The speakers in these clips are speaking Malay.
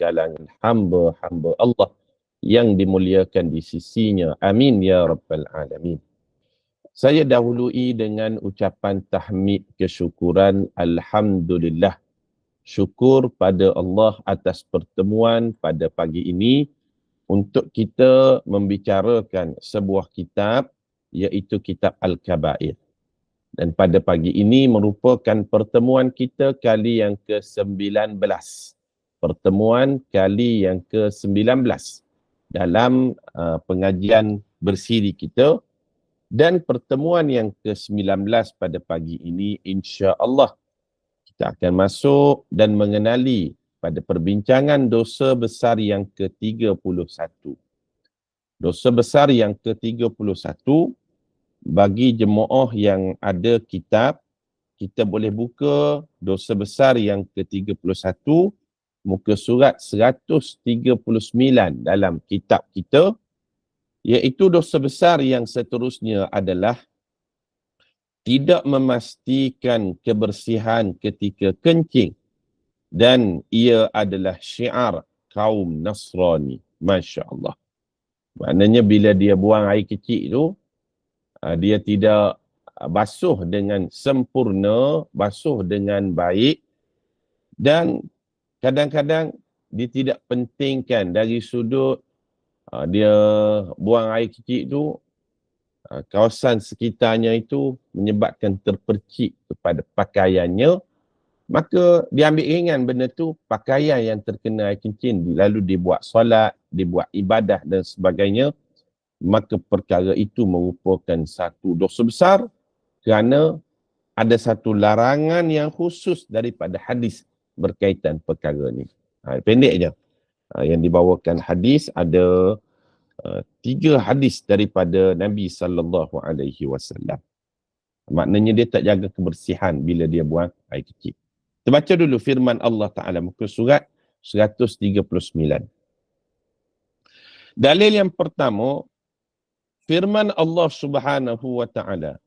kalangan hamba-hamba Allah yang dimuliakan di sisinya. Amin ya rabbal alamin. Saya dahului dengan ucapan tahmid kesyukuran alhamdulillah. Syukur pada Allah atas pertemuan pada pagi ini untuk kita membicarakan sebuah kitab iaitu kitab Al-Kabair. Dan pada pagi ini merupakan pertemuan kita kali yang ke-19. Pertemuan kali yang ke-19 dalam pengajian bersiri kita. Dan pertemuan yang ke-19 pada pagi ini insya-Allah kita akan masuk dan mengenali pada perbincangan dosa besar yang ke-31. Dosa besar yang ke-31 bagi jemaah yang ada kitab, kita boleh buka dosa besar yang ke-31, muka surat 139 dalam kitab kita, iaitu dosa besar yang seterusnya adalah tidak memastikan kebersihan ketika kencing, dan ia adalah syiar kaum Nasrani. Masya Allah. Maknanya bila dia buang air kecil tu, dia tidak basuh dengan sempurna, basuh dengan baik, dan kadang-kadang dia tidak pentingkan dari sudut dia buang air kecil tu, kawasan sekitarnya itu menyebabkan terpercik kepada pakaiannya, maka dia ambil ringan benda tu, pakaian yang terkena air kencing lalu dibuat solat, dibuat ibadah dan sebagainya, maka perkara itu merupakan satu dosa besar kerana ada satu larangan yang khusus daripada hadis berkaitan perkara ni. Pendek je. Yang dibawakan hadis ada 3 hadis daripada Nabi SAW. Maknanya dia tak jaga kebersihan bila dia buang air kecil. Kita baca dulu firman Allah Ta'ala muka surat 139. Dalil yang pertama, firman Allah Subhanahu wa Ta'ala,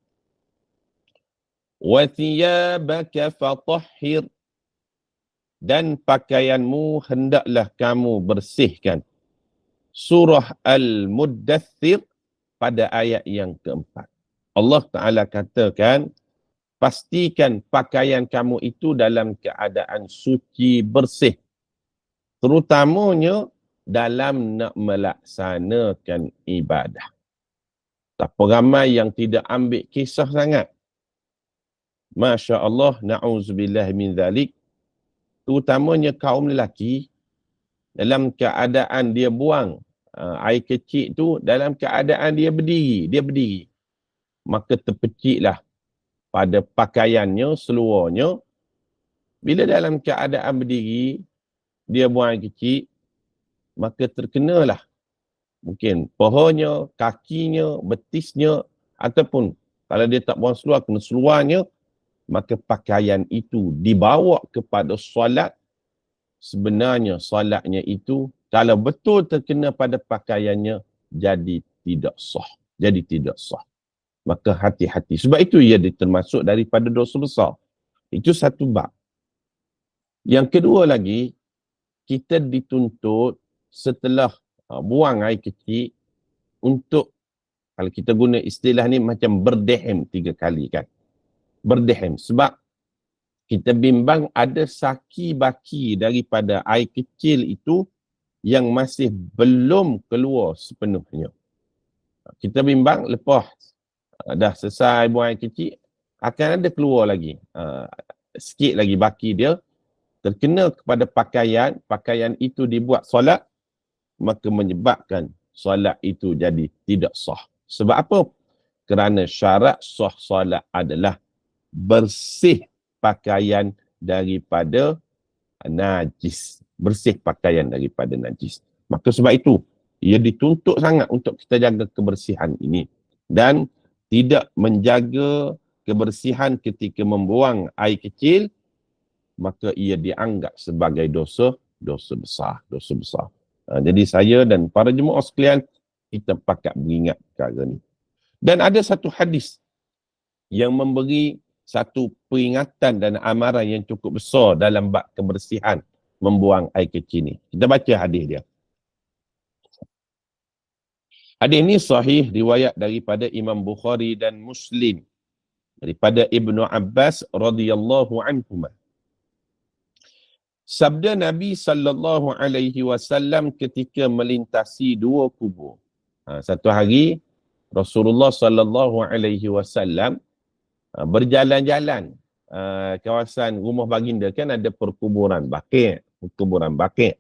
wa thiyabaka fatahhir, dan pakaianmu hendaklah kamu bersihkan. Surah Al-Muddathir pada ayat yang keempat. Allah Ta'ala katakan, pastikan pakaian kamu itu dalam keadaan suci bersih, terutamanya dalam nak melaksanakan ibadah. Tak ramai yang tidak ambil kisah sangat. Masya Allah, na'udzubillah min dhalik. Terutamanya kaum lelaki, dalam keadaan dia buang air kecil tu, dalam keadaan dia berdiri. Maka terpeciklah pada pakaiannya, seluarnya. Bila dalam keadaan berdiri, dia buang air kecil, maka terkenalah mungkin pahanya, kakinya, betisnya, ataupun kalau dia tak buang seluar, kena seluarnya, maka pakaian itu dibawa kepada solat. Sebenarnya solatnya itu, kalau betul terkena pada pakaiannya, jadi tidak sah. Maka hati-hati. Sebab itu ia termasuk daripada dosa besar. Itu satu bab. Yang kedua lagi, kita dituntut setelah buang air kecil untuk, kalau kita guna istilah ni macam berdehem 3 kali kan. Berdehem. Sebab kita bimbang ada saki-baki daripada air kecil itu yang masih belum keluar sepenuhnya. Kita bimbang lepas dah selesai buang air kecil, akan ada keluar lagi. Sikit lagi baki dia, terkena kepada pakaian itu dibuat solat, maka menyebabkan solat itu jadi tidak sah. Sebab apa? Kerana syarat sah solat adalah bersih pakaian daripada najis. Bersih pakaian daripada najis. Maka sebab itu, ia dituntut sangat untuk kita jaga kebersihan ini. Dan tidak menjaga kebersihan ketika membuang air kecil, maka ia dianggap sebagai dosa besar. Jadi saya dan para jemaah sekalian, kita pakat beringat perkara ni. Dan ada satu hadis yang memberi satu peringatan dan amaran yang cukup besar dalam bab kebersihan membuang air kecil ni. Kita baca hadis dia. Hadis ni sahih riwayat daripada Imam Bukhari dan Muslim daripada Ibnu Abbas radhiyallahu anhuma. Sabda Nabi sallallahu alaihi wasallam ketika melintasi dua kubur. Satu hari Rasulullah sallallahu alaihi wasallam berjalan-jalan kawasan rumah baginda, kan ada perkuburan Baqi', perkuburan Baqi'.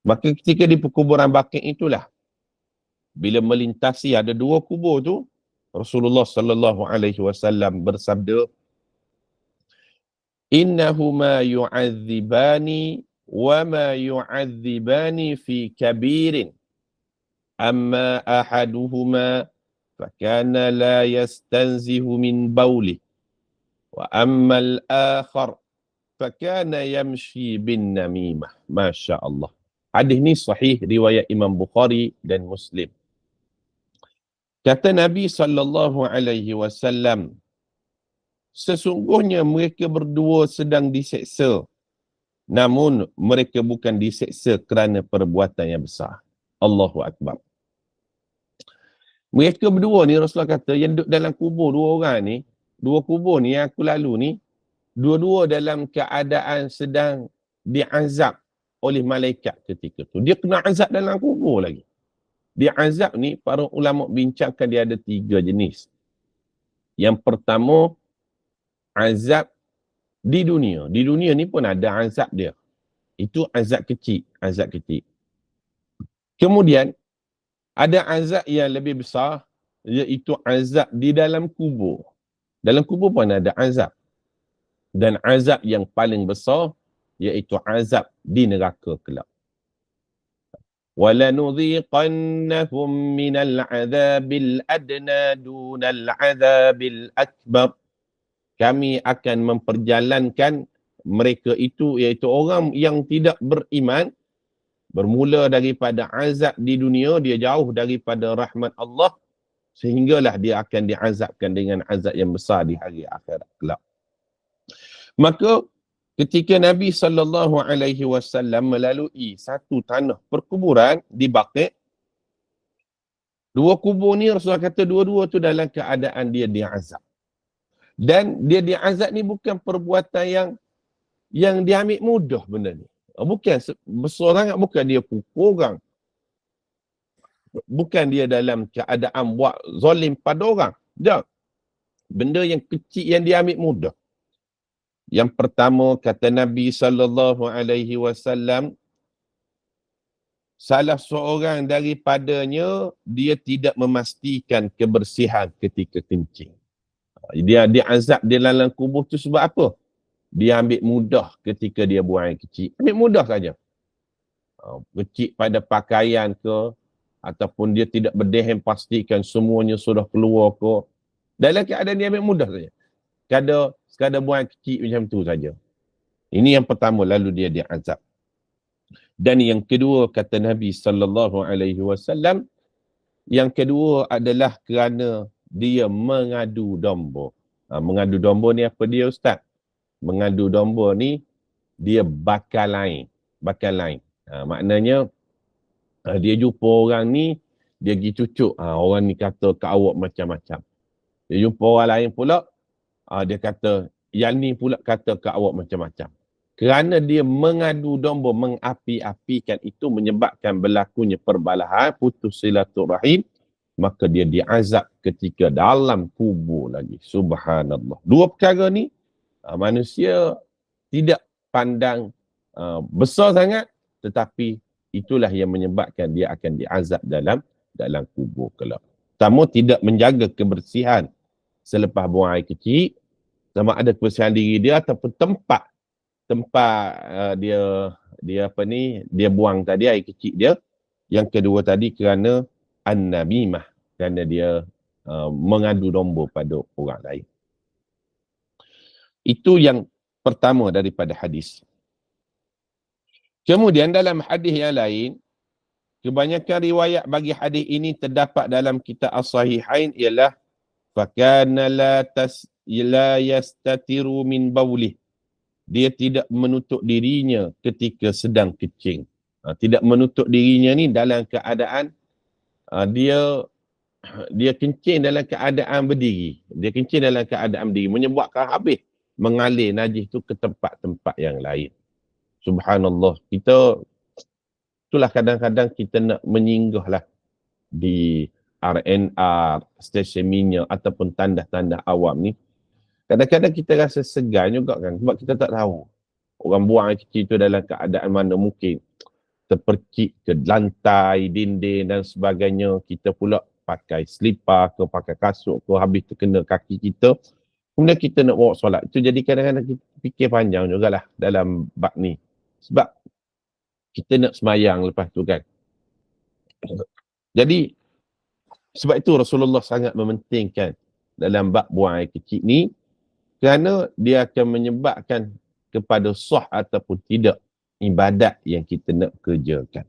Maka ketika di perkuburan Baqi' itulah bila melintasi ada dua kubur tu, Rasulullah sallallahu alaihi wasallam bersabda, innahuma yu'adzibani wa ma yu'adzibani fi kabirin, amma ahaduhuma fakana la yastanzihu min bawlih wa amma al-akhar fakana yamshi bin namimah. Masya Allah. Hadis ni sahih riwayat Imam Bukhari dan Muslim. Kata Nabi sallallahu alaihi wasallam, sesungguhnya mereka berdua sedang diseksa, namun mereka bukan diseksa kerana perbuatan yang besar. Allahu Akbar. Mereka berdua ni, Rasulullah kata, yang duduk dalam kubur dua orang ni, dua kubur ni yang aku lalu ni, dua-dua dalam keadaan sedang diazab oleh malaikat ketika tu. Dia kena azab dalam kubur lagi. Dia azab ni, para ulama bincangkan dia ada 3 jenis. Yang pertama, azab di dunia. Di dunia ni pun ada azab dia. Itu azab kecil, azab kecil. Kemudian, ada azab yang lebih besar, iaitu azab di dalam kubur. Dalam kubur pun ada azab. Dan azab yang paling besar, iaitu azab di neraka kelak. وَلَنُذِيقَنَّهُمْ مِنَ الْعَذَابِ الْأَدْنَى دُونَ الْعَذَابِ الْأَكْبَرِ. Kami akan memperjalankan mereka itu, iaitu orang yang tidak beriman, bermula daripada azab di dunia, dia jauh daripada rahmat Allah, sehinggalah dia akan diazabkan dengan azab yang besar di hari akhirat kelak. Maka ketika Nabi sallallahu alaihi wasallam melalui satu tanah perkuburan di Baqi', dua kubur ni Rasulullah kata dua-dua tu dalam keadaan dia diazab. Dan dia diazab ni bukan perbuatan yang diambil mudah benda ni. Bukan besar sangat, bukan dia pukul orang. Bukan dia dalam keadaan buat zalim pada orang. Tak. Benda yang kecil yang diambil mudah. Yang pertama, kata Nabi sallallahu alaihi wasallam, salah seorang daripadanya dia tidak memastikan kebersihan ketika kencing. Dia azab di dalam kubur tu sebab apa? Dia ambil mudah ketika dia buang air kecil. Ambil mudah saja. Kecil pada pakaian ke, ataupun dia tidak berdehem pastikan semuanya sudah keluar ke. Dalam keadaan dia ambil mudah saja. Sekadar buang kecil macam tu saja. Ini yang pertama, lalu dia diazab. Dan yang kedua, kata Nabi sallallahu alaihi wasallam, yang kedua adalah kerana dia mengadu domba. Mengadu domba ni apa dia, Ustaz? Mengadu domba ni dia bakal lain. Bakal lain. Maknanya dia jumpa orang ni, dia pergi cucuk. Orang ni kata ke awak macam-macam. Dia jumpa orang lain pula, dia kata, yang ni pula kata ke awak macam-macam. Kerana dia mengadu domba, mengapi-apikan, itu menyebabkan berlakunya perbalahan, putus silaturahim, maka dia diazab ketika dalam kubur lagi. Subhanallah. Dua perkara ni, manusia tidak pandang besar sangat, tetapi itulah yang menyebabkan dia akan diazab dalam kubur kelak. Pertama, tidak menjaga kebersihan selepas buang air kecil, sama ada kebersihan diri dia ataupun tempat dia buang tadi air kecil dia. Yang kedua tadi kerana an-namimah, kerana dia mengadu domba pada orang lain. Itu yang pertama daripada hadis. Kemudian dalam hadis yang lain, kebanyakan riwayat bagi hadis ini terdapat dalam kitab As-Sahihain, ialah fakana la yastatiru min bawlih. dia tidak menutup dirinya ketika sedang kencing. Tidak menutup dirinya ni dalam keadaan dia kencing dalam keadaan berdiri. Dia kencing dalam keadaan berdiri, menyebabkan habis mengalir najis tu ke tempat-tempat yang lain. Subhanallah. Itulah kadang-kadang kita nak menyinggah lah di RNR, stesen minyak ataupun tandas-tandas awam ni. Kadang-kadang kita rasa segan juga kan, sebab kita tak tahu orang buang air kecil tu dalam keadaan mana, mungkin terpercik ke lantai, dinding dan sebagainya. Kita pula pakai selipar ke, pakai kasut ke, habis terkena kaki kita. Kemudian kita nak bawa solat. Itu jadi kadang-kadang kita fikir panjang jugalah dalam bab ni. Sebab kita nak semayang lepas tu kan. Jadi, sebab itu Rasulullah sangat mementingkan dalam bab buang air kecil ni, kerana dia akan menyebabkan kepada sah ataupun tidak ibadat yang kita nak kerjakan.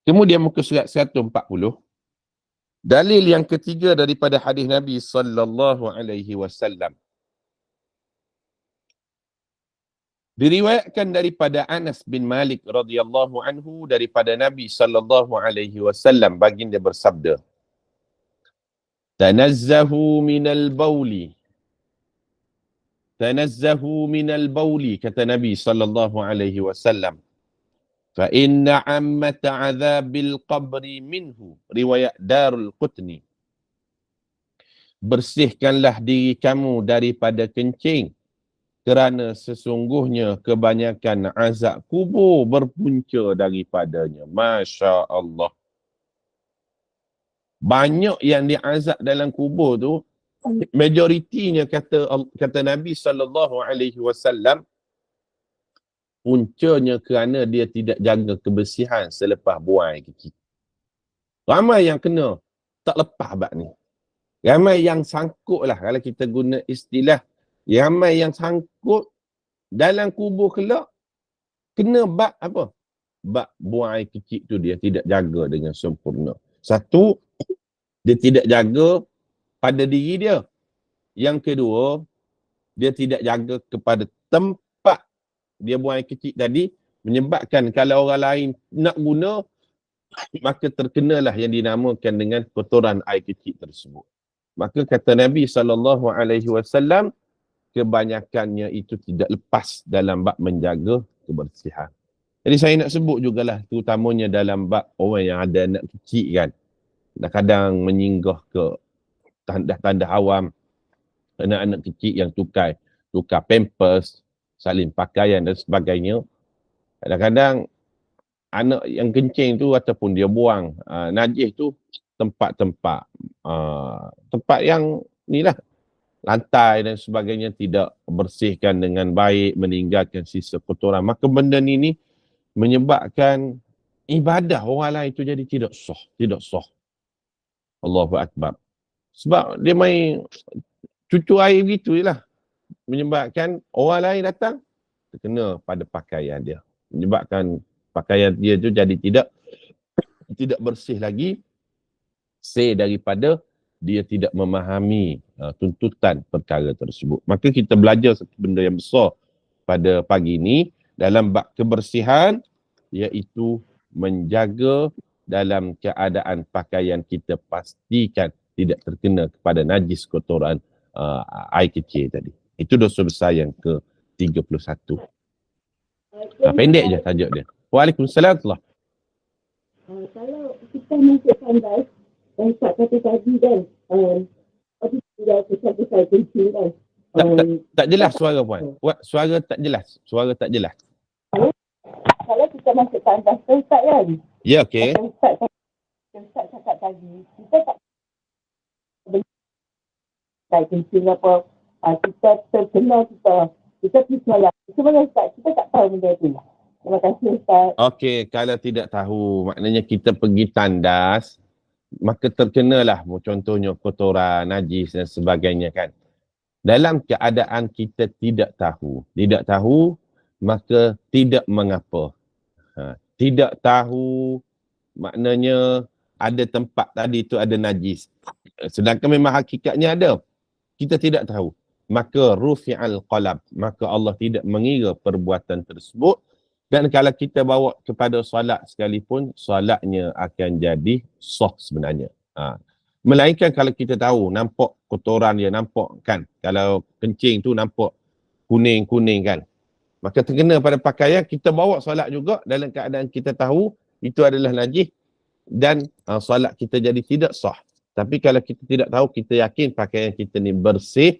Kemudian muka surat 140. Dalil yang ketiga daripada hadis Nabi sallallahu alaihi wasallam. Diriwayatkan daripada Anas bin Malik radhiyallahu anhu daripada Nabi sallallahu alaihi wasallam, baginda bersabda, "Tanazzahu minal bauli." Tanazzahu minal bauli, kata Nabi sallallahu alaihi wasallam. Fa inna ammata azabil qabri minhu. Riwayat Darul Qutni. Bersihkanlah diri kamu daripada kencing, kerana sesungguhnya kebanyakan azab kubur berpunca daripadanya. Masya Allah. Banyak yang diazab dalam kubur tu, majoritinya kata Nabi sallallahu alaihi wasallam, puncanya kerana dia tidak jaga kebersihan selepas buang air kecil. Ramai yang kena tak lepas bab ni. Ramai yang sangkut lah, kalau kita guna istilah, ramai yang sangkut dalam kubur kelak, kena bab apa? Bab buang air kecil tu dia tidak jaga dengan sempurna. Satu, dia tidak jaga pada diri dia. Yang kedua, dia tidak jaga kepada tempat dia buang air kecil tadi, menyebabkan kalau orang lain nak guna, maka terkenalah yang dinamakan dengan kotoran air kecil tersebut. Maka kata Nabi SAW, kebanyakannya itu tidak lepas dalam bab menjaga kebersihan. Jadi saya nak sebut jugalah, terutamanya dalam bab orang yang ada anak kecil kan, kadang-kadang menyinggah ke tanda-tanda awam, anak-anak kecil yang tukar pampers, salin pakaian dan sebagainya. Kadang-kadang anak yang kencing tu ataupun dia buang najis tu tempat-tempat tempat yang ni lah, lantai dan sebagainya tidak bersihkan dengan baik, meninggalkan sisa kotoran. Maka benda ni menyebabkan ibadah orang lain itu jadi tidak sah. Allahu Akbar. Sebab dia main cucu air begitu je lah. Menyebabkan orang lain datang terkena pada pakaian dia. Menyebabkan pakaian dia tu jadi tidak bersih lagi, daripada dia tidak memahami tuntutan perkara tersebut. Maka kita belajar satu benda yang besar pada pagi ini dalam bab kebersihan, iaitu menjaga dalam keadaan pakaian kita pastikan tidak terkena kepada najis kotoran air kecil tadi. Itu dosa besar yang ke-31. Pendek je tajuk dia. Waalaikumsalam. Kalau kita masuk pandai, dan Ustaz kata tadi kan, tinggal kesal-kesal kencing kan. Tak jelas suara puan. Suara tak jelas. Kalau kita masuk tandas Ustaz kan. Ya, okey. Ustaz cakap tadi, kita tak kencing apa, kita terkena, kita pergi solat. Sebenarnya Ustaz, kita tak tahu benda tu. Terima kasih Ustaz. Okey, kalau tidak tahu, maknanya kita pergi tandas, maka terkenalah contohnya kotoran, najis dan sebagainya kan. Dalam keadaan kita tidak tahu, maka tidak mengapa. Tidak tahu maknanya ada tempat tadi itu ada najis. Sedangkan memang hakikatnya ada. Kita tidak tahu. maka rufi'al qalam, maka Allah tidak mengira perbuatan tersebut. Dan kalau kita bawa kepada solat sekalipun, solatnya akan jadi sah sebenarnya. Melainkan kalau kita tahu, nampak kotoran dia, nampak kan, kalau kencing tu nampak kuning-kuning kan, maka terkena pada pakaian, kita bawa solat juga dalam keadaan kita tahu itu adalah najis, dan solat kita jadi tidak sah. Tapi kalau kita tidak tahu, kita yakin pakaian kita ni bersih,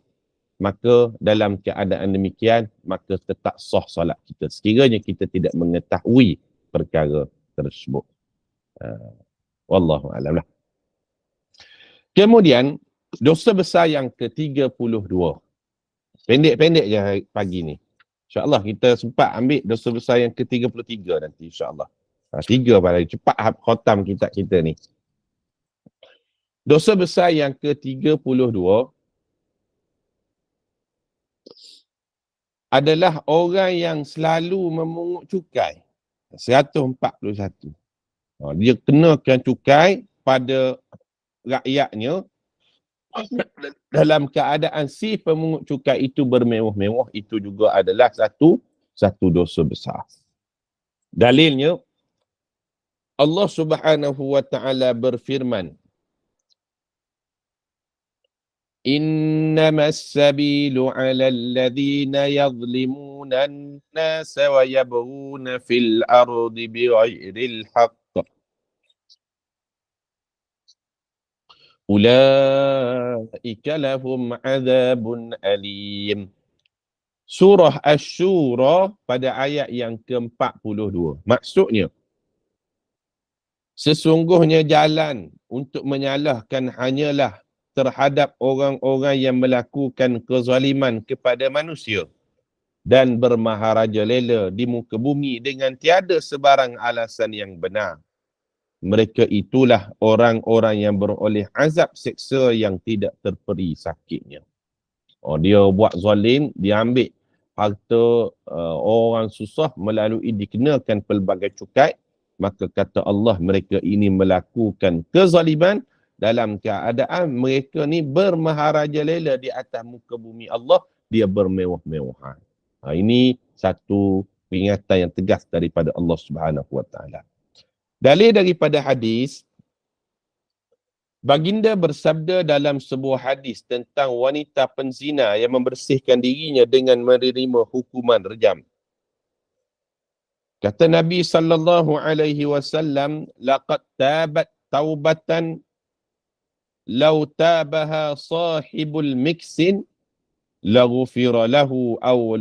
maka dalam keadaan demikian, maka tetap sah solat kita, sekiranya kita tidak mengetahui perkara tersebut. Wallahu a'lam lah. Kemudian, dosa besar yang ke-32. Pendek-pendek je pagi ni. InsyaAllah kita sempat ambil dosa besar yang ke-33 nanti, insyaAllah. 3 pada cepat khatam kitab kita ni. Dosa besar yang ke-32 adalah orang yang selalu memungut cukai. 141. Dia kenakan cukai pada rakyatnya dalam keadaan si pemungut cukai itu bermewah-mewah. Itu juga adalah satu dosa besar. Dalilnya, Allah Subhanahu wa ta'ala berfirman, Innamas sabilu 'alal ladzina yadhlimuna an-nasa wa yabghuna fil ardi bighairil haqq. Ulaika lahum 'adzabun alim. Surah Asy-Syura pada ayat yang ke-42. Maksudnya, sesungguhnya jalan untuk menyalahkan hanyalah terhadap orang-orang yang melakukan kezaliman kepada manusia dan bermaharaja lela di muka bumi dengan tiada sebarang alasan yang benar. Mereka itulah orang-orang yang beroleh azab seksa yang tidak terperi sakitnya. Dia buat zalim, dia ambil harta orang susah melalui dikenakan pelbagai cukai, maka kata Allah, mereka ini melakukan kezaliman dalam keadaan mereka ni bermaharaja lela di atas muka bumi Allah, dia bermewah-mewahan. Ini satu peringatan yang tegas daripada Allah Subhanahu wa ta'ala. Dalil daripada hadis, baginda bersabda dalam sebuah hadis tentang wanita penzina yang membersihkan dirinya dengan menerima hukuman rejam. Kata Nabi sallallahu alaihi wasallam, laqad tabat taubatan law tabaha sahibul miksin la ghufira lahu aw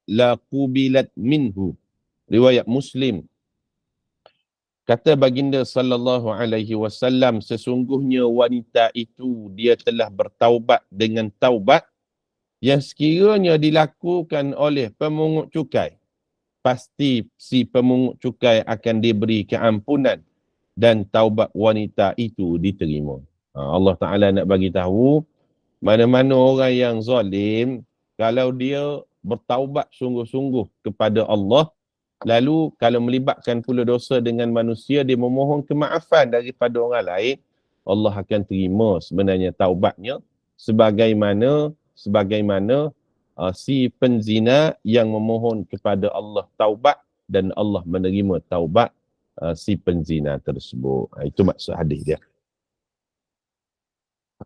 la qubilat minhu. Riwayat Muslim. Kata baginda sallallahu alaihi wasallam, sesungguhnya wanita itu dia telah bertaubat dengan taubat yang sekiranya dilakukan oleh pemungut cukai, pasti si pemungut cukai akan diberi keampunan dan taubat wanita itu diterima. Allah Ta'ala nak bagi tahu, mana-mana orang yang zalim, kalau dia bertaubat sungguh-sungguh kepada Allah, lalu kalau melibatkan pula dosa dengan manusia, dia memohon kemaafan daripada orang lain, Allah akan terima sebenarnya taubatnya, sebagaimana si penzina yang memohon kepada Allah taubat dan Allah menerima taubat si penzina tersebut. Itu maksud hadis dia.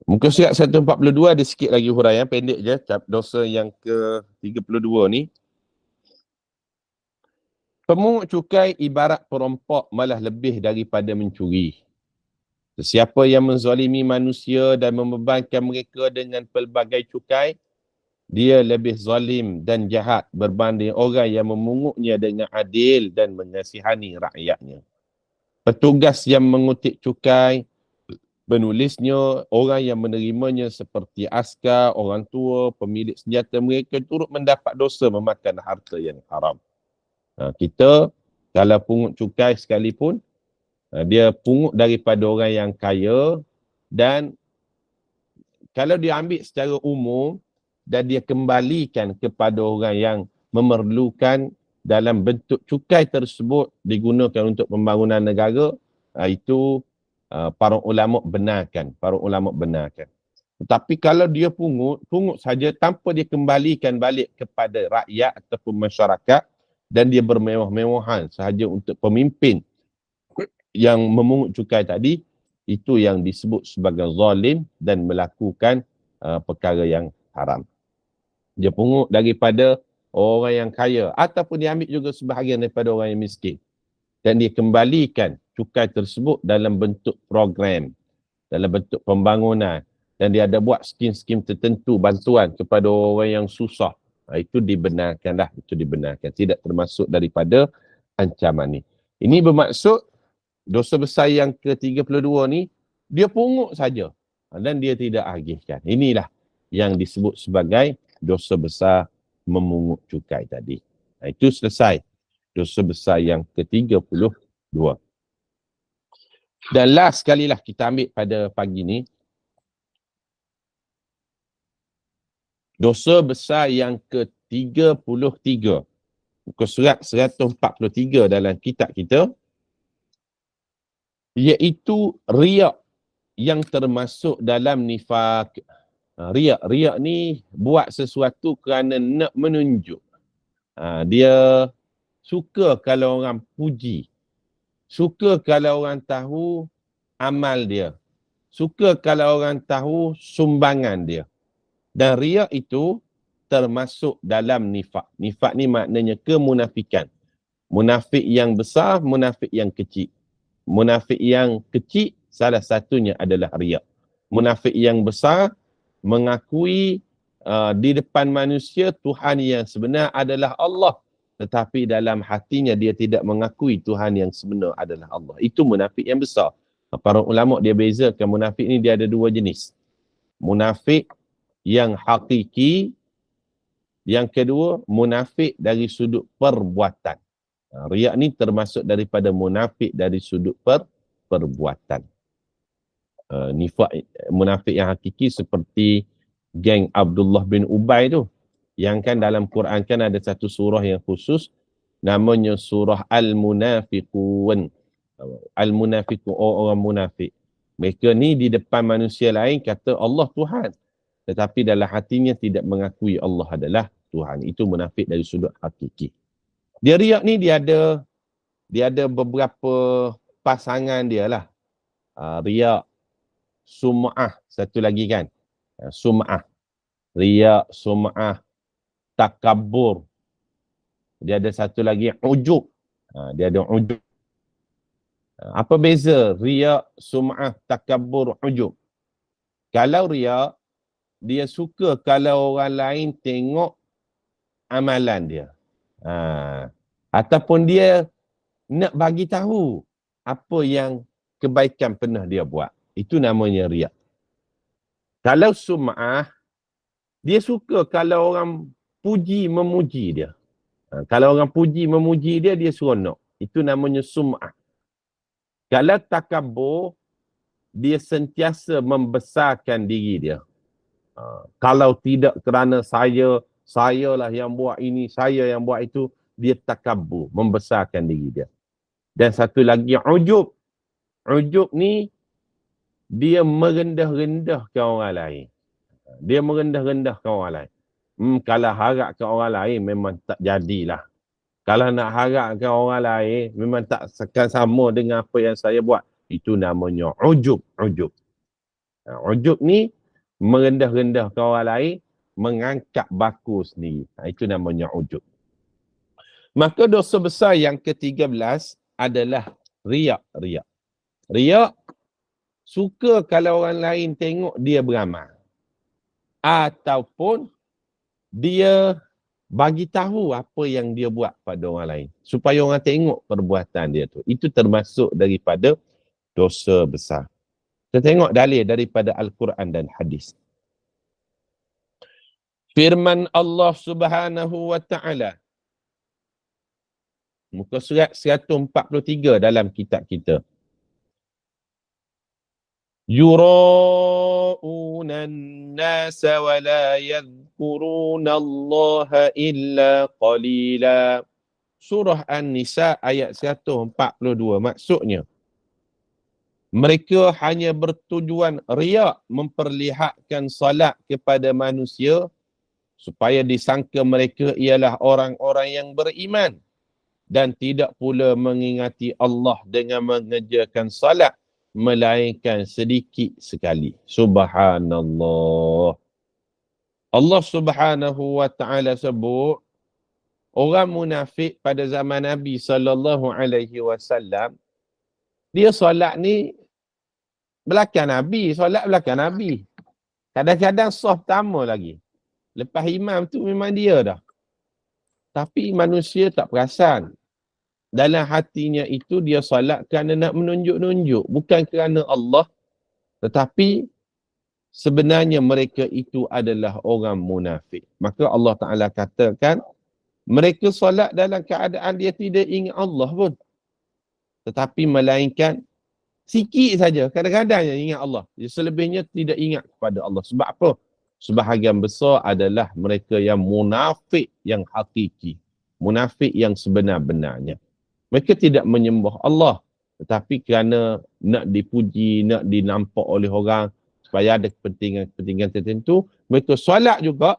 Muka surat 142 ada sikit lagi huraian, pendek je. Dosa yang ke-32 ni. Pemungut cukai ibarat perampok, malah lebih daripada mencuri. Sesiapa yang menzalimi manusia dan membebankan mereka dengan pelbagai cukai, dia lebih zalim dan jahat berbanding orang yang memungutnya dengan adil dan mengasihani rakyatnya. Petugas yang mengutip cukai, penulisnya, orang yang menerimanya seperti askar, orang tua, pemilik senjata, mereka turut mendapat dosa memakan harta yang haram. Kita kalau pungut cukai sekalipun, dia pungut daripada orang yang kaya, dan kalau dia ambil secara umum dan dia kembalikan kepada orang yang memerlukan dalam bentuk cukai tersebut digunakan untuk pembangunan negara, itu para ulama benarkan. Tapi kalau dia pungut saja tanpa dia kembalikan balik kepada rakyat ataupun masyarakat dan dia bermewah-mewahan sahaja untuk pemimpin yang memungut cukai tadi, itu yang disebut sebagai zalim dan melakukan perkara yang haram. Dia pungut daripada orang yang kaya ataupun dia ambil juga sebahagian daripada orang yang miskin. Dan dia kembalikan cukai tersebut dalam bentuk program, dalam bentuk pembangunan. Dan dia ada buat skim-skim tertentu, bantuan kepada orang yang susah. Itu dibenarkanlah, itu dibenarkan. Tidak termasuk daripada ancaman ni. Ini bermaksud dosa besar yang ke-32 ni, dia pungut saja dan dia tidak agihkan. Inilah yang disebut sebagai dosa besar memungut cukai tadi. Itu selesai dosa besar yang ke-32. Dan last sekalilah kita ambil pada pagi ni, dosa besar yang ke-33. Muka surat 143 dalam kitab kita, iaitu riak yang termasuk dalam nifak. Riak ni buat sesuatu kerana nak menunjuk. Dia suka kalau orang puji. Suka kalau orang tahu amal dia. Suka kalau orang tahu sumbangan dia. Dan riak itu termasuk dalam nifak. Nifak ni maknanya kemunafikan. Munafik yang besar, munafik yang kecil. Munafik yang kecil salah satunya adalah riak. Munafik yang besar mengakui di depan manusia Tuhan yang sebenar adalah Allah, tetapi dalam hatinya dia tidak mengakui Tuhan yang sebenar adalah Allah. Itu munafik yang besar. Para ulama dia bezakan munafik ni dia ada dua jenis. Munafik yang hakiki, yang kedua munafik dari sudut perbuatan. Riak ni termasuk daripada munafik dari sudut perbuatan. Nifak munafik yang hakiki seperti geng Abdullah bin Ubay tu, yang kan dalam Quran kan ada satu surah yang khusus namanya surah Al-Munafiqun. Al-Munafiqun, orang munafik. Mereka ni di depan manusia lain kata Allah Tuhan, tetapi dalam hatinya tidak mengakui Allah adalah Tuhan. Itu munafik dari sudut hakiki. Dia riak ni dia ada beberapa pasangan dia lah. Riak, sum'ah, satu lagi kan. Sum'ah. Riak, sum'ah, takabur. Dia ada satu lagi, ujub. Dia ada ujub. Apa beza riak, sum'ah, takabur, ujub? Kalau riak, dia suka kalau orang lain tengok amalan dia. Ataupun dia nak bagi tahu apa yang kebaikan pernah dia buat. Itu namanya riak. Kalau sum'ah, dia suka kalau orang puji memuji dia. Kalau orang puji memuji dia, dia seronok. Itu namanya sum'ah. Kalau takabur, dia sentiasa membesarkan diri dia. Kalau tidak kerana sayalah yang buat ini, saya yang buat itu, dia takabur, membesarkan diri dia. Dan satu lagi ujub. Ujub ni dia merendah-rendahkan orang lain. Dia merendah-rendahkan orang lain. Kalau harapkan orang lain memang tak jadilah. Kalau nak harapkan orang lain memang tak akan sama dengan apa yang saya buat. Itu namanya ujub. Ujub ni merendah-rendahkan orang lain, mengangkat baku sendiri. Itu namanya ujub. Maka dosa besar yang ke-13 adalah riak. Riak suka kalau orang lain tengok dia beramal. Ataupun dia bagi tahu apa yang dia buat pada orang lain. Supaya orang tengok perbuatan dia tu. Itu termasuk daripada dosa besar. Kita tengok dalil daripada Al-Quran dan hadis. Firman Allah Subhanahu wa ta'ala. Muka surat 143 dalam kitab kita. Yura'una an-nasa wa la yadhkuruna Allah illa qalila. Surah An-Nisa ayat 142. Maksudnya, Mereka hanya bertujuan riak, memperlihatkan salat kepada manusia supaya disangka mereka ialah orang-orang yang beriman dan tidak pula mengingati Allah dengan mengerjakan salat melainkan sedikit sekali. Subhanallah. Allah Subhanahu wa taala sebut orang munafik pada zaman Nabi sallallahu alaihi wasallam, dia solat ni belakang Nabi, solat belakang Nabi. Kadang-kadang soft pertama lagi. Lepas imam tu memang dia dah. Tapi manusia tak perasan. Dalam hatinya itu dia solat kerana nak menunjuk-nunjuk. Bukan kerana Allah. Tetapi sebenarnya mereka itu adalah orang munafik. Maka Allah Ta'ala katakan, mereka solat dalam keadaan dia tidak ingat Allah pun. Tetapi melainkan sikit saja. Kadang-kadang yang ingat Allah. Selebihnya tidak ingat kepada Allah. Sebab apa? Sebahagian besar adalah mereka yang munafik yang hakiki. Munafik yang sebenar-benarnya. Mereka tidak menyembah Allah. Tetapi kerana nak dipuji, nak dinampak oleh orang, supaya ada kepentingan-kepentingan tertentu, mereka solat juga,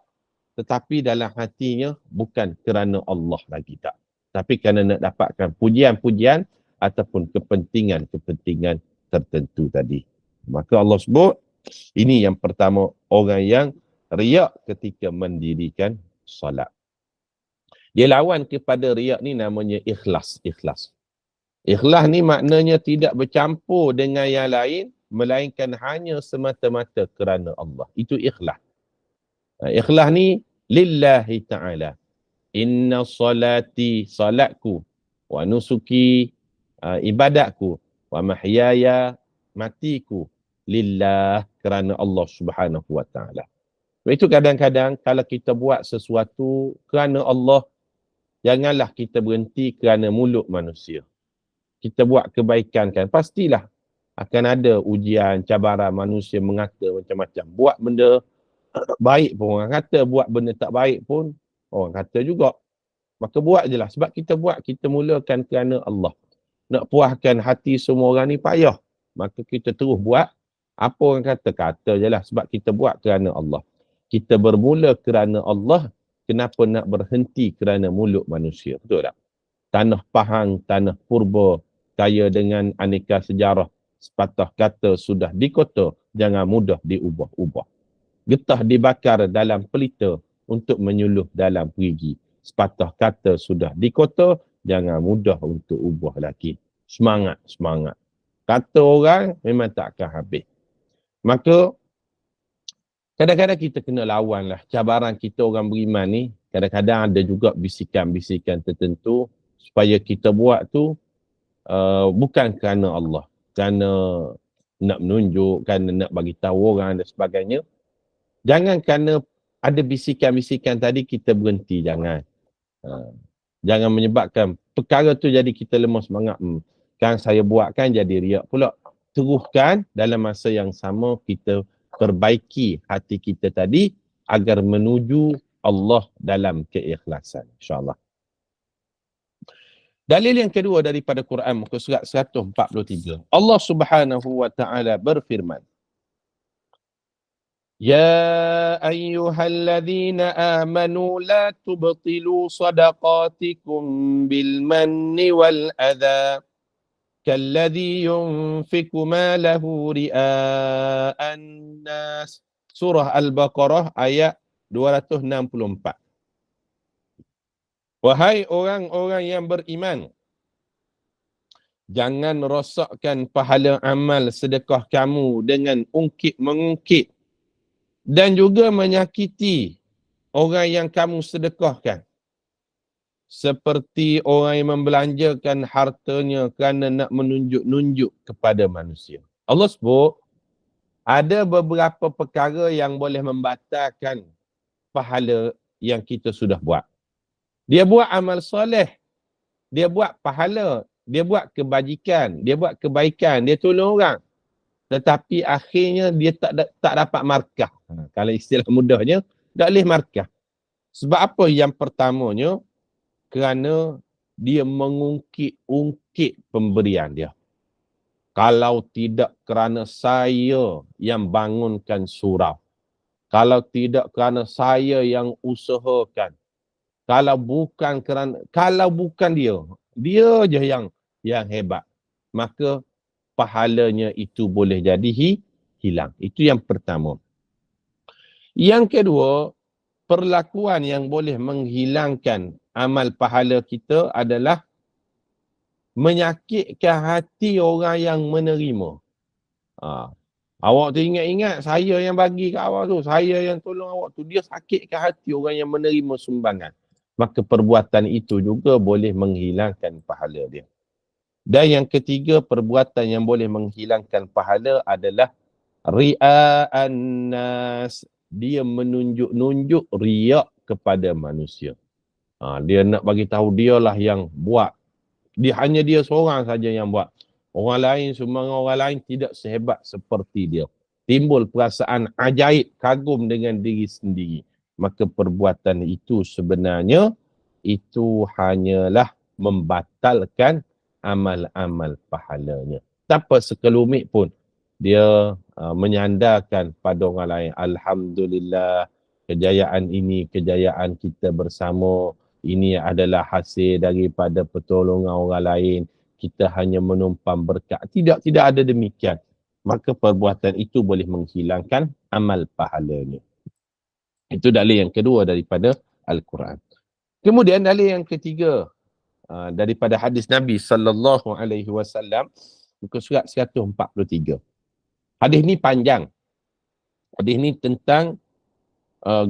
tetapi dalam hatinya bukan kerana Allah lagi tak. Tapi kerana nak dapatkan pujian-pujian ataupun kepentingan-kepentingan tertentu tadi. Maka Allah sebut, ini yang pertama, orang yang riak ketika mendirikan solat. Dia lawan kepada riak ni namanya ikhlas. Ikhlas ni maknanya tidak bercampur dengan yang lain, melainkan hanya semata-mata kerana Allah. Itu ikhlas. Ikhlas ni lillahi ta'ala. Inna salati, salatku, wa nusuki, ibadatku, wa mahyaya, matiku, lillah, kerana Allah Subhanahu wa ta'ala. Itu kadang-kadang kalau kita buat sesuatu kerana Allah, janganlah kita berhenti kerana mulut manusia. Kita buat kebaikan kan, pastilah akan ada ujian, cabaran, manusia mengata macam-macam. Buat benda baik pun orang kata, buat benda tak baik pun orang kata juga. Maka buat je lah. Sebab kita buat, kita mulakan kerana Allah. Nak puaskan hati semua orang ni payah. Maka kita terus buat. Apa orang kata, kata je lah. Sebab kita buat kerana Allah. Kita bermula kerana Allah, kenapa nak berhenti kerana mulut manusia? Betul tak? Tanah Pahang, tanah purba, kaya dengan aneka sejarah. Sepatah kata sudah dikota, jangan mudah diubah-ubah. Getah dibakar dalam pelita untuk menyuluh dalam perigi. Sepatah kata sudah dikota, jangan mudah untuk ubah lagi. Semangat, semangat. Kata orang memang tak akan habis. Maka, kadang-kadang kita kena lawan lah. Cabaran kita orang beriman ni, kadang-kadang ada juga bisikan-bisikan tertentu supaya kita buat tu bukan kerana Allah. Kerana nak menunjuk, kerana nak bagi tahu orang dan sebagainya. Jangan kerana ada bisikan-bisikan tadi kita berhenti, jangan. Jangan menyebabkan perkara tu jadi kita lemah semangat. Kan saya buatkan jadi riak pula. Teruskan dalam masa yang sama kita perbaiki hati kita tadi agar menuju Allah dalam keikhlasan. InsyaAllah. Dalil yang kedua daripada Quran muka surat 143. Allah Subhanahu wa taala berfirman, Ya ayyuhalladzina amanu la tubtilu sadaqatikum bil manni wal adha kalladhi yunfiku malahu ria'an nas. Surah Al-Baqarah ayat 264. Wahai orang-orang yang beriman, jangan rosakkan pahala amal sedekah kamu dengan ungkit-mengungkit dan juga menyakiti orang yang kamu sedekahkan. Seperti orang yang membelanjakan hartanya kerana nak menunjuk-nunjuk kepada manusia. Allah sebut, ada beberapa perkara yang boleh membatalkan pahala yang kita sudah buat. Dia buat amal soleh, dia buat pahala, dia buat kebajikan, dia buat kebaikan, dia tolong orang. Tetapi akhirnya dia tak dapat markah. Kalau istilah mudahnya, tak boleh markah. Sebab apa? Yang pertamanya, kerana dia mengungkit-ungkit pemberian dia. Kalau tidak kerana saya yang bangunkan surau, kalau tidak kerana saya yang usahakan, kalau bukan dia je yang hebat, maka pahalanya itu boleh jadi hilang. Itu yang pertama. Yang kedua, perlakuan yang boleh menghilangkan amal pahala kita adalah menyakitkan hati orang yang menerima. Awak tu ingat-ingat saya yang bagi kat awak tu, saya yang tolong awak tu, dia sakitkan hati orang yang menerima sumbangan. Maka perbuatan itu juga boleh menghilangkan pahala dia. Dan yang ketiga, perbuatan yang boleh menghilangkan pahala adalah ria'an nas. Dia menunjuk-nunjuk riak kepada manusia. Dia nak bagi tahu dialah yang buat. Hanya dia seorang saja yang buat. Orang lain, sumbangan orang lain tidak sehebat seperti dia. Timbul perasaan ajaib, kagum dengan diri sendiri. Maka perbuatan itu sebenarnya itu hanyalah membatalkan amal-amal pahalanya. Tanpa sekelumit pun dia menyandarkan pada orang lain. Alhamdulillah, kejayaan ini kejayaan kita bersama. Ini adalah hasil daripada pertolongan orang lain. Kita hanya menumpang berkat. Tidak ada demikian. Maka perbuatan itu boleh menghilangkan amal pahalanya. Itu dalil yang kedua daripada Al-Quran. Kemudian dalil yang ketiga daripada hadis Nabi sallallahu alaihi wasallam, muka surat 143. Hadis ni panjang. Hadis ni tentang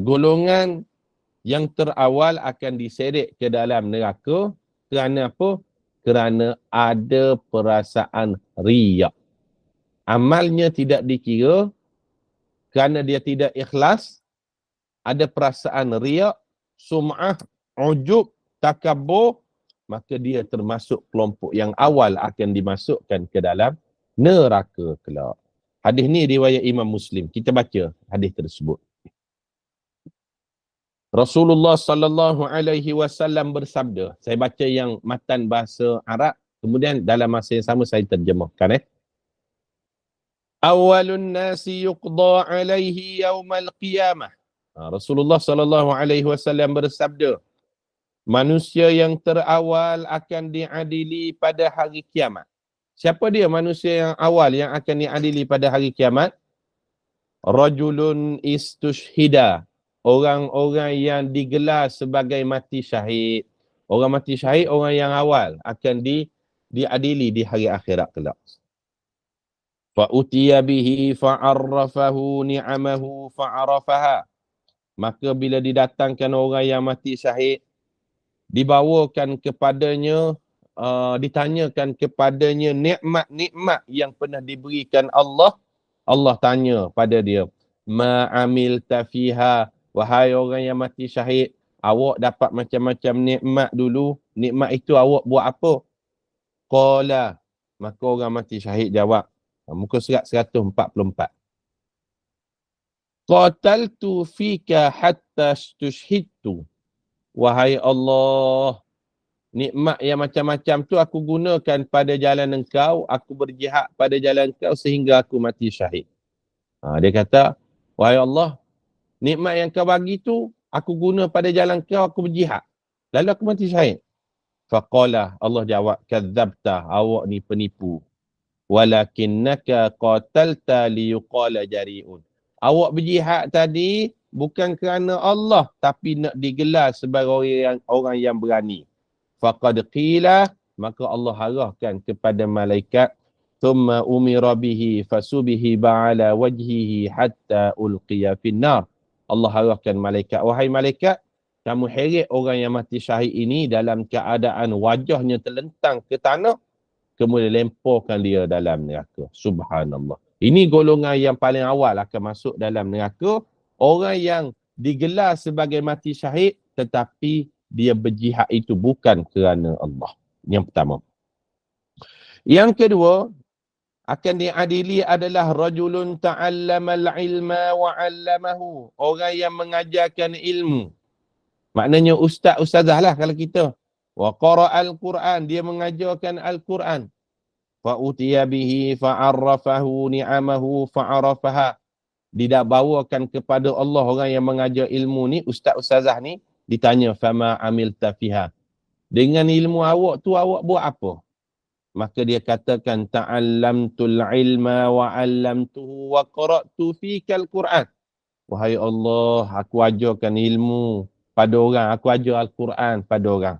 golongan yang terawal akan diseret ke dalam neraka kerana apa? Kerana ada perasaan riak. Amalnya tidak dikira kerana dia tidak ikhlas, ada perasaan riak, sum'ah, ujub, takabur, maka dia termasuk kelompok yang awal akan dimasukkan ke dalam neraka kelak. Hadis ni riwayat Imam Muslim. Kita baca hadis tersebut. Rasulullah sallallahu alaihi wasallam bersabda. Saya baca yang matan bahasa Arab, kemudian dalam masa yang sama saya terjemahkan. Awalun nasi yuqda alaihi yaumal qiyamah. Rasulullah sallallahu alaihi wasallam bersabda, manusia yang terawal akan diadili pada hari kiamat. Siapa dia manusia yang awal yang akan diadili pada hari kiamat? Rajulun istushhida. Orang-orang yang digelar sebagai mati syahid. Orang mati syahid, orang yang awal akan diadili di hari akhirat kelak. Fa'utiya bihi fa'arrafahu ni'amahu fa'arafaha. Maka bila didatangkan orang yang mati syahid, dibawakan kepadanya, ditanyakan kepadanya nikmat-nikmat yang pernah diberikan Allah. Allah tanya pada dia, ma'amilta fiha. Wahai orang yang mati syahid, awak dapat macam-macam nikmat dulu. Nikmat itu awak buat apa? Qala. Maka orang mati syahid jawab. Muka surat 144. Qataltu fika hatta stushhidtu. Wahai Allah, nikmat yang macam-macam tu aku gunakan pada jalan engkau. Aku berjihad pada jalan engkau sehingga aku mati syahid. Dia kata, wahai Allah, nikmat yang kau bagi tu, aku guna pada jalan kau, aku berjihad. Lalu aku mati syahid. Faqala, Allah jawab, kadzabta, awak ni penipu. Walakinnaka qatalta liyuqala jari'un. Awak berjihad tadi bukan kerana Allah, tapi nak digelar sebagai orang yang berani. Faqad qila, maka Allah harahkan kepada malaikat, thumma umira bihi fasubihi ba'ala wajhihi hatta ulqiya finnar. Allah harahkan malaikat, wahai malaikat, kamu heret orang yang mati syahid ini dalam keadaan wajahnya terlentang ke tanah, kemudian lemparkan dia dalam neraka. Subhanallah. Ini golongan yang paling awal akan masuk dalam neraka, orang yang digelar sebagai mati syahid tetapi dia berjihad itu bukan kerana Allah. Yang pertama. Yang kedua, akan diadili adalah rajulun ta'allamal ilma wa 'allamahu. Orang yang mengajarkan ilmu. Maknanya ustazah lah kalau kita. Wa qara'al Quran, dia mengajarkan Al-Quran. Fa'utiya bihi fa'arrafahu ni'amahu fa'arafaha. Dibawakan kepada Allah orang yang mengajar ilmu ni, ustaz-ustazah ni, ditanya, fama amilta fiha. Dengan ilmu awak tu, awak buat apa? Maka dia katakan, ta'allamtul ilma wa 'allamtuhu wa qara'tu fikal Qur'an. Wahai Allah, aku ajarkan ilmu pada orang, aku ajar Al-Quran pada orang.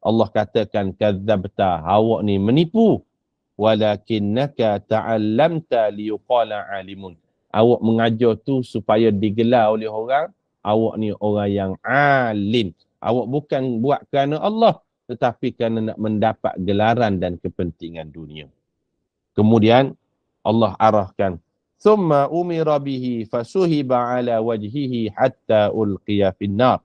Allah katakan, kadzabta, awak ni menipu. Walakinnaka ta'allamta liyuqala 'alimun. Awak mengajar tu supaya digelar oleh orang, awak ni orang yang alim. Awak bukan buat kerana Allah, tetapi kerana nak mendapat gelaran dan kepentingan dunia. Kemudian Allah arahkan, thumma umira bihi fasuhiba ala wajhihi hatta ulqiya finnar.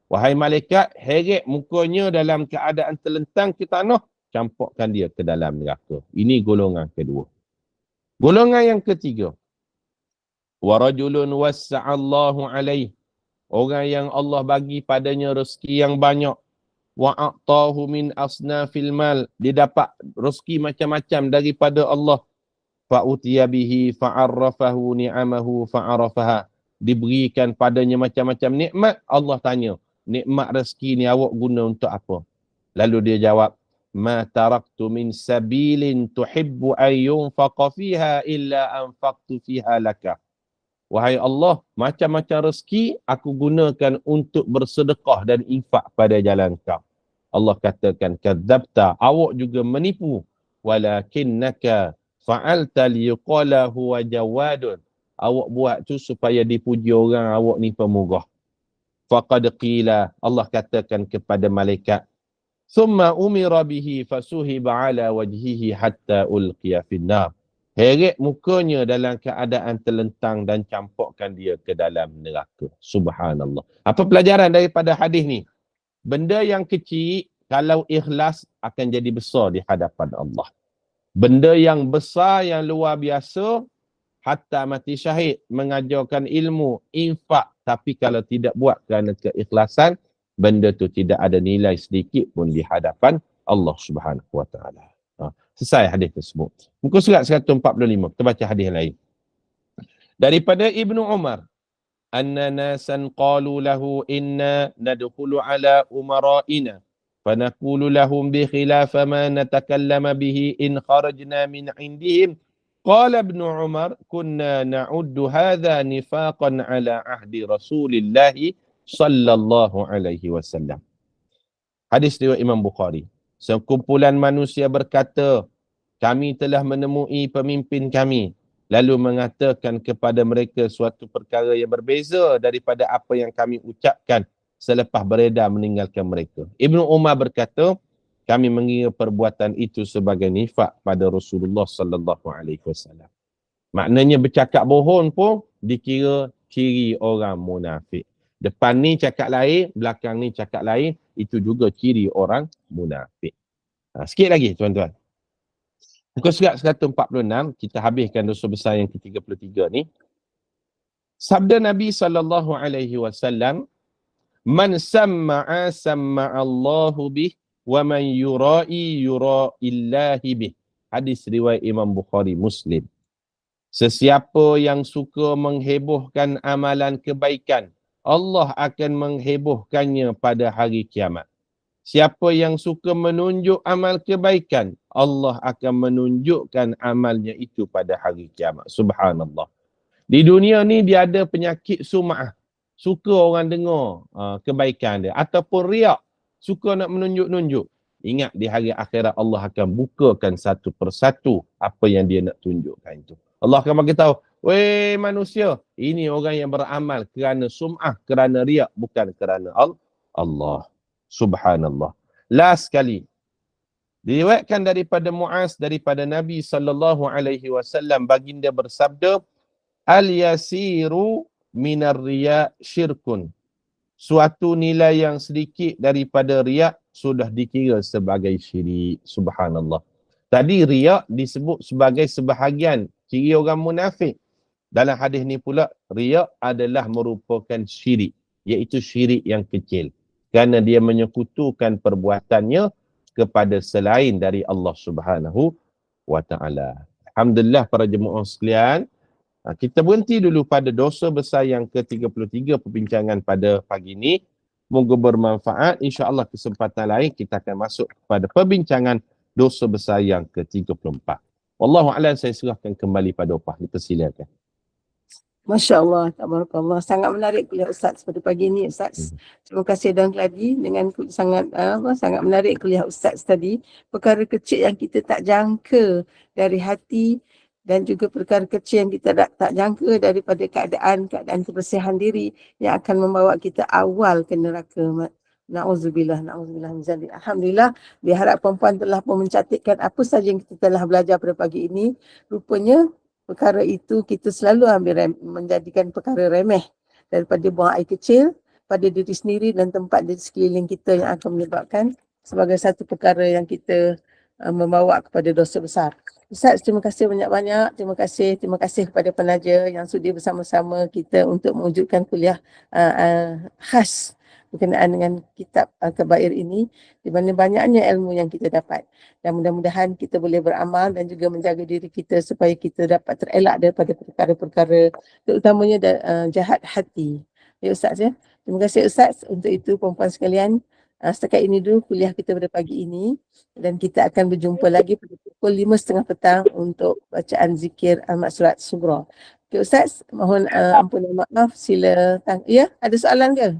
Wahai malaikat, heret mukanya dalam keadaan terlentang ke tanah, campurkan dia ke dalam neraka. Ini golongan kedua. Golongan yang ketiga, wa rajulun wassa'allahu alaih. Orang yang Allah bagi padanya rezeki yang banyak. Wa a'tahu min asnafil mal. Dia dapat rezeki macam-macam daripada Allah. Fa'utiya bihi fa'arrafahu ni'amahu fa'arafaha. Diberikan padanya macam-macam nikmat. Allah tanya, nikmat rezeki ni awak guna untuk apa? Lalu dia jawab, ma taraktu min sabilin tuhibbu an yunfaqa fiha illa anfaqtu fiha laka. Wahai Allah, macam-macam rezeki aku gunakan untuk bersedekah dan infak pada jalan kau. Allah katakan, kadzabta, awak juga menipu. Walakinnaka fa'alta liyuqala huwa jawadun. Awak buat tu supaya dipuji orang awak ni pemurah. Faqad qila, Allah katakan kepada malaikat, thumma umira bihi fasuhiba ala wajhihi hatta ulqiya finnar. Heret mukanya dalam keadaan terlentang dan campurkan dia ke dalam neraka. Subhanallah. Apa pelajaran daripada hadis ni? Benda yang kecil, kalau ikhlas, akan jadi besar di hadapan Allah. Benda yang besar, yang luar biasa, hatta mati syahid, mengajarkan ilmu, infak, tapi kalau tidak buat kerana keikhlasan, benda tu tidak ada nilai sedikit pun di hadapan Allah Subhanahu Wa Taala. Selesai hadis tersebut. Muka surat 145. Kita baca hadis lain. Daripada Ibnu Umar, anna nasan qalu lahu inna nadkhulu ala umara'ina fanaqulu lahum bi khilafa ma natakallama bihi in kharajna min indihim. Qala Ibnu Umar, kunna na'uddu hadha nifaqan ala ahdi Rasulillah sallallahu alaihi wasallam. Hadis riwayat Imam Bukhari. Sekumpulan manusia berkata, kami telah menemui pemimpin kami, lalu mengatakan kepada mereka suatu perkara yang berbeza daripada apa yang kami ucapkan selepas beredar meninggalkan mereka. Ibnu Umar berkata, kami mengira perbuatan itu sebagai nifak pada Rasulullah sallallahu alaihi wasallam. Maknanya bercakap bohong pun dikira ciri orang munafik. Depan ni cakap lain, belakang ni cakap lain, itu juga ciri orang munafik. Sikit lagi tuan-tuan. Muka surat 146, kita habiskan dosa besar yang ke-33 ni. Sabda Nabi SAW, man samma'a samma'allahu bih, wa man yura'i yura'illahi bih. Hadis riwayat Imam Bukhari Muslim. Sesiapa yang suka menghebohkan amalan kebaikan, Allah akan menghebohkannya pada hari kiamat. Siapa yang suka menunjuk amal kebaikan, Allah akan menunjukkan amalnya itu pada hari kiamat. Subhanallah. Di dunia ni dia ada penyakit sum'ah. Suka orang dengar kebaikan dia. Ataupun riak. Suka nak menunjuk-nunjuk. Ingat di hari akhirat Allah akan bukakan satu persatu apa yang dia nak tunjukkan itu. Allah akan bagi tahu, weh manusia, ini orang yang beramal kerana sum'ah, kerana riak, bukan kerana Allah. Subhanallah. Last sekali. Diriwayatkan daripada Muaz, daripada Nabi SAW, baginda bersabda, al-yasiru minar riya syirkun. Suatu nilai yang sedikit daripada riak sudah dikira sebagai syirik. Subhanallah. Tadi riak disebut sebagai sebahagian ciri orang munafik. Dalam hadis ni pula, riak adalah merupakan syirik, iaitu syirik yang kecil. Kerana dia menyekutukan perbuatannya kepada selain dari Allah Subhanahu wa ta'ala. Alhamdulillah para jemaah sekalian, kita berhenti dulu pada dosa besar yang ke-33 perbincangan pada pagi ini. Moga bermanfaat. InsyaAllah kesempatan lain kita akan masuk pada perbincangan dosa besar yang ke-34. Wallahu'alam, saya serahkan kembali pada Opah. Dipersilakan. Masya Allah, tabarakallah. Sangat menarik kuliah Ustaz pada pagi ini, Ustaz. Terima kasih Dan Keladi dengan sangat menarik kuliah Ustaz tadi. Perkara kecil yang kita tak jangka dari hati dan juga perkara kecil yang kita tak jangka daripada keadaan kebersihan diri yang akan membawa kita awal ke neraka. Na'udzubillah min zalik. Alhamdulillah, diharap perempuan telah pun mencatatkan apa saja yang kita telah belajar pada pagi ini. Rupanya perkara itu kita selalu menjadikan perkara remeh daripada buang air kecil pada diri sendiri dan tempat di sekeliling kita yang akan menyebabkan sebagai satu perkara yang kita membawa kepada dosa besar. Ustaz, terima kasih banyak-banyak. Terima kasih kepada penaja yang sudi bersama-sama kita untuk mewujudkan kuliah khas berkenaan dengan kitab Al-Kabair ini, di mana banyaknya ilmu yang kita dapat. Dan mudah-mudahan kita boleh beramal dan juga menjaga diri kita supaya kita dapat terelak daripada perkara-perkara terutamanya jahat hati. Ya Ustaz ya. Terima kasih Ustaz. Untuk itu perempuan sekalian, setakat ini dulu kuliah kita pada pagi ini dan kita akan berjumpa lagi pada pukul 5.30 petang untuk bacaan zikir Al-Maksurat Sughra. Okay, Ustaz, mohon ampun dan maaf. Sila ya, ada soalan ke?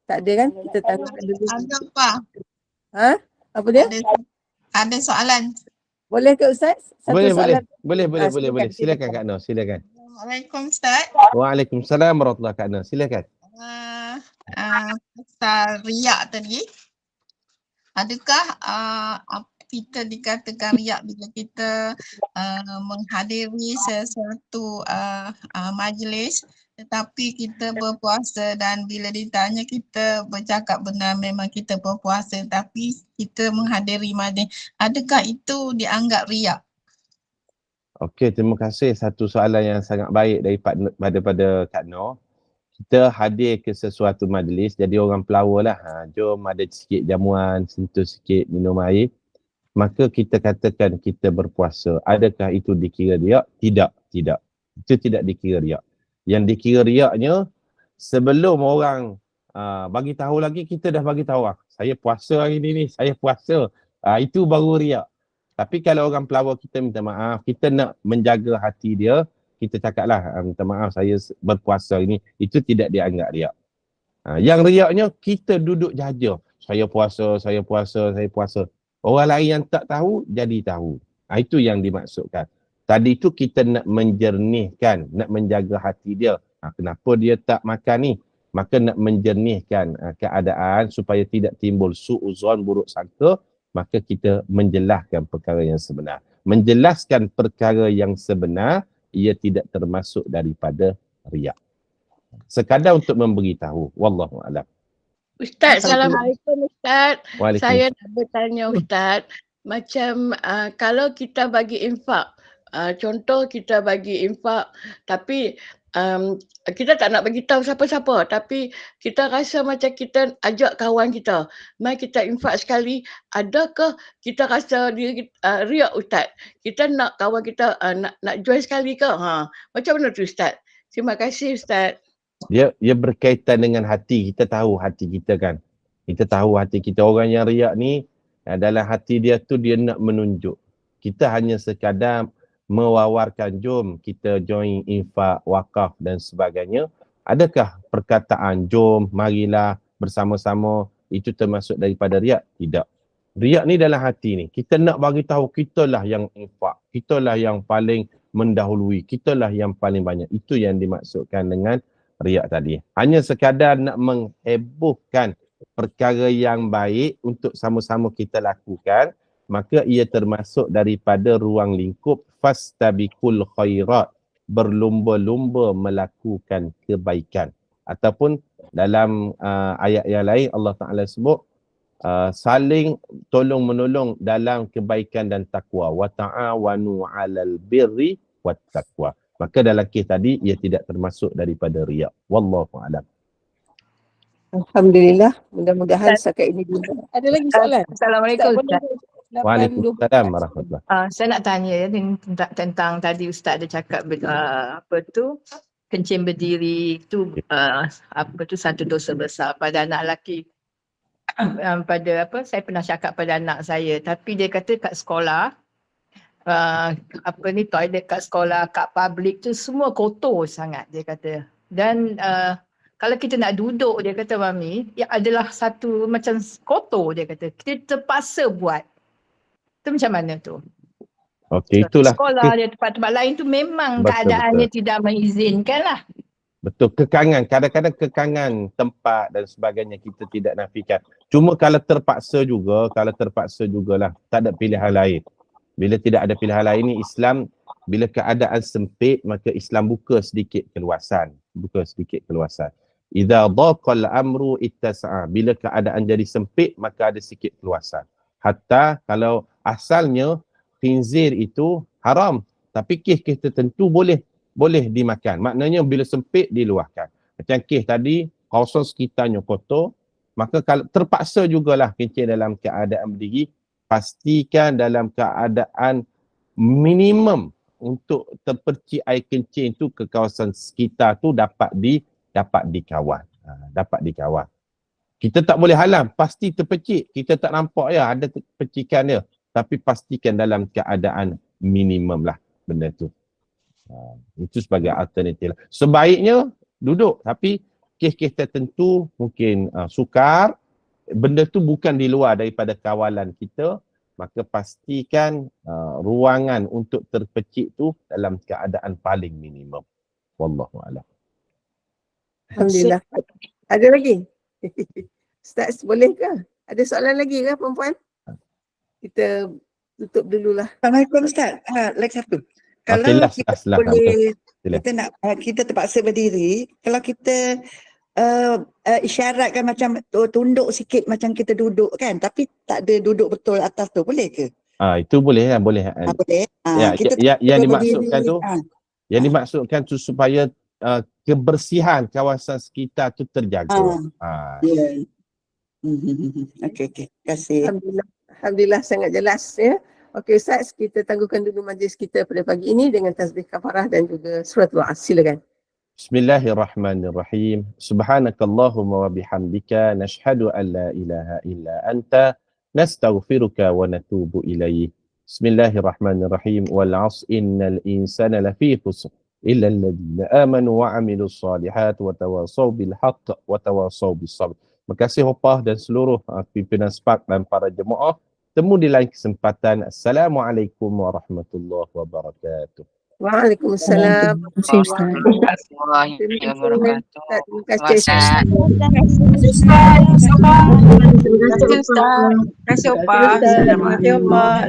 Tak ada kan? Kita tanya dulu. Ada apa? Ha? Apa dia? Ada soalan. Boleh ke Ustaz? Boleh. Silakan. Silakan Kak Noh, silakan. Assalamualaikum Ustaz. Waalaikumsalam warahmatullahi Kak Noh, silakan. Pasal riak tadi, adakah kita dikatakan riak bila kita menghadiri sesuatu majlis tetapi kita berpuasa dan bila ditanya kita bercakap benar memang kita berpuasa tapi kita menghadiri majlis, adakah itu dianggap riak? Okey, terima kasih. Satu soalan yang sangat baik daripada Kak Noh. Kita hadir ke sesuatu majlis, jadi orang pelawar lah. Jom ada sikit jamuan, sentuh sikit minum air. Maka kita katakan kita berpuasa. Adakah itu dikira riak? Tidak. Itu tidak dikira riak. Yang dikira riaknya, sebelum orang bagi tahu lagi, kita dah bagi tahu, saya puasa hari ni, saya puasa. Itu baru riak. Tapi kalau orang pelawar kita minta maaf, kita nak menjaga hati dia, kita cakaplah, minta maaf saya berpuasa ini, itu tidak dianggap riak. Yang riaknya kita duduk jaja, saya puasa. Orang lain yang tak tahu, jadi tahu. Itu yang dimaksudkan. Tadi itu kita nak menjernihkan, nak menjaga hati dia. Kenapa dia tak makan ni? Maka nak menjernihkan keadaan supaya tidak timbul su'uzon, buruk sangka, maka kita menjelaskan perkara yang sebenar. Menjelaskan perkara yang sebenar, ia tidak termasuk daripada riak. Sekadar untuk memberitahu. Wallahu'alam. Ustaz, Assalamualaikum Ustaz. Waalaikumsalam. Saya nak bertanya Ustaz, macam kalau kita bagi infak, contoh kita bagi infak tapi kita tak nak bagi tahu siapa-siapa tapi kita rasa macam kita ajak kawan kita, mai kita infak sekali, adakah kita rasa diri riak Ustaz? Kita nak kawan kita nak join sekali ke? Macam mana tu Ustaz? Terima kasih Ustaz. Dia berkaitan dengan hati. Kita tahu hati kita kan. Kita tahu hati kita. Orang yang riak ni, dalam hati dia tu dia nak menunjuk. Kita hanya sekadar mewawarkan, jom kita join infak, wakaf dan sebagainya. Adakah perkataan jom, marilah bersama-sama, itu termasuk daripada riak? Tidak. Riak ni dalam hati ni. Kita nak bagi tahu kitalah yang infak, kitalah yang paling mendahului, kitalah yang paling banyak. Itu yang dimaksudkan dengan riak tadi. Hanya sekadar nak menghebohkan perkara yang baik untuk sama-sama kita lakukan, maka ia termasuk daripada ruang lingkup fastabiqul khairat, berlumba-lumba melakukan kebaikan. Ataupun dalam ayat yang lain Allah Ta'ala sebut saling tolong-menolong dalam kebaikan dan takwa. Wa ta'awanu 'alal birri wat taqwa. Maka dalam kes tadi ia tidak termasuk daripada riak. Wallahu a'lam. Alhamdulillah, mudah-mudahan setakat ini dulu. Ada lagi soalan? Assalamualaikum Ustaz. Waalaikumsalam warahmatullahi. Saya nak tanya ya tentang tadi Ustaz ada cakap apa tu kencing berdiri tu apa tu satu dosa besar pada anak lelaki. Pada apa saya pernah cakap pada anak saya, tapi dia kata kat sekolah apa ni toilet kat sekolah, kat public tu semua kotor sangat dia kata. Dan kalau kita nak duduk dia kata Mami, ya adalah satu macam kotor dia kata. Kita terpaksa buat. Tu macam mana tu? Okey, itulah. Sekolah dia tempat-tempat lain tu memang keadaannya tidak mengizinkan lah. Betul, kekangan. Kadang-kadang kekangan tempat dan sebagainya kita tidak nafikan. Cuma kalau terpaksa jugalah. Tak ada pilihan lain. Bila tidak ada pilihan lain ni Islam, bila keadaan sempit maka Islam buka sedikit keluasan. Idza dhaqal amru ittasa'a. Bila keadaan jadi sempit maka ada sikit keluasan. Hatta kalau asalnya khinzir itu haram, tapi kes tertentu boleh dimakan. Maknanya bila sempit diluahkan. Macam kes tadi, kawasan sekitarnya kotor, maka kalau terpaksa jugalah kencing dalam keadaan berdiri, pastikan dalam keadaan minimum untuk terpercik air kencing tu ke kawasan sekitar tu dapat dikawal. Dapat dikawal. Kita tak boleh halang, pasti terpercik. Kita tak nampak ya ada percikan dia. Tapi pastikan dalam keadaan minimum lah benda tu. Itu sebagai alternatif lah. Sebaiknya duduk, tapi kes-kes tertentu mungkin sukar, benda tu bukan di luar daripada kawalan kita, maka pastikan ruangan untuk terpercik tu dalam keadaan paling minimum. Wallahu a'lam. Alhamdulillah. Ada lagi? Ustaz, boleh ke? Ada soalan lagi ke perempuan? Kita tutup dululah. Assalamualaikum Ustaz. Lagi satu. Kalau kita boleh, kita terpaksa berdiri, kalau kita isyaratkan macam tunduk sikit macam kita duduk kan, tapi tak ada duduk betul atas tu, boleh ke? Itu boleh lah, boleh. Boleh. Yang dimaksudkan tu, yang dimaksudkan tu supaya kebersihan kawasan sekitar tu terjaga. Okey. Terima kasih. Alhamdulillah sangat jelas ya. Okey Ustaz, kita tangguhkan dulu majlis kita pada pagi ini dengan tasbih kafarah dan juga surat doa. Silakan. Bismillahirrahmanirrahim. Subhanakallahumma wa bihamdika nashhadu an la ilaha illa anta nastaghfiruka wa natubu ilaih. Bismillahirrahmanirrahim. Wal 'asri innal insana lafi khusr illa alladhina amanu wa 'amilus solihat wa tawasaw bil haqq wa tawasaw bis sabr. Terima kasih Opah dan seluruh pimpinan SPAK dan para jemaah. Temu di lain kesempatan. Assalamualaikum warahmatullahi wabarakatuh. Waalaikumsalam. Terima kasih.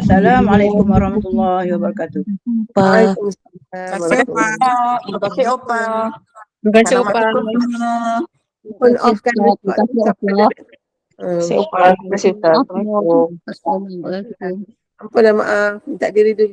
Assalamualaikum warahmatullahi wabarakatuh. Waalaikumsalam. Terima kasih Opa. Terima kasih Opa. Mohon maafkan Terima kasih Ustaz. apa nama maaf, minta diri dulu.